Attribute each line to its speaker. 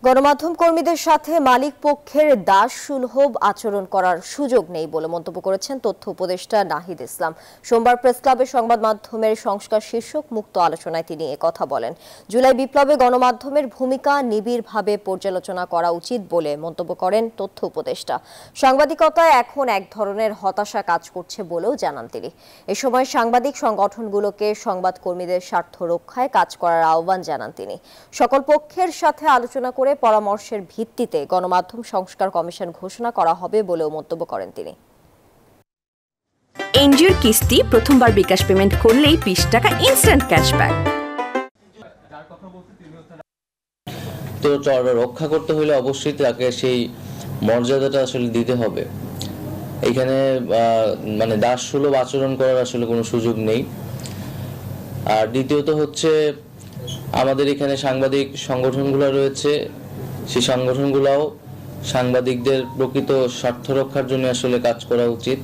Speaker 1: গণমাধ্যম কর্মীদের সাথে মালিক পক্ষের দাস সুলভ আচরণ করার সুযোগ নেই বলে মন্তব্য করেছেন তথ্য উপদেষ্টা নাহিদ ইসলাম। সোমবার প্রেস ক্লাবে সংবাদ মাধ্যমের সংস্কার শীর্ষক মুক্ত আলোচনায় তিনি একথা বলেন। জুলাই বিপ্লবে গণমাধ্যমের ভূমিকা নিবিড়ভাবে পর্যালোচনা করা উচিত বলে মন্তব্য করেন তথ্য উপদেষ্টা। সাংবাদিকতায় এখন এক ধরনের হতাশা কাজ করছে বলেও জানান তিনি। এ সময় সাংবাদিক সংগঠনগুলোকে সংবাদ কর্মীদের স্বার্থ রক্ষায় কাজ করার আহ্বান জানান তিনি। সকল পক্ষের সাথে আলোচনা করে পরামর্শের ভিত্তিতে গণমাধ্যম সংস্কার কমিশন ঘোষণা করা হবে বলেও মন্তব্য করেন তিনি।
Speaker 2: এনজিওর কিস্তি প্রথমবার বিকাশ পেমেন্ট করলেই 20 টাকা ইনস্ট্যান্ট ক্যাশব্যাক।
Speaker 3: তো রক্ষা করতে হলে অবশ্যই তাকে সেই মর্যাদাটা আসলে দিতে হবে। এখানে মানে দাস সুলভ আচরণ করার আসলে কোনো সুযোগ নেই। আর দ্বিতীয়ত হচ্ছে আমাদের এখানে সাংবাদিক সংগঠনগুলো রয়েছে, সেই সংগঠনগুলোও সাংবাদিকদের প্রকৃত স্বার্থ রক্ষার জন্য আসলে কাজ করা উচিত।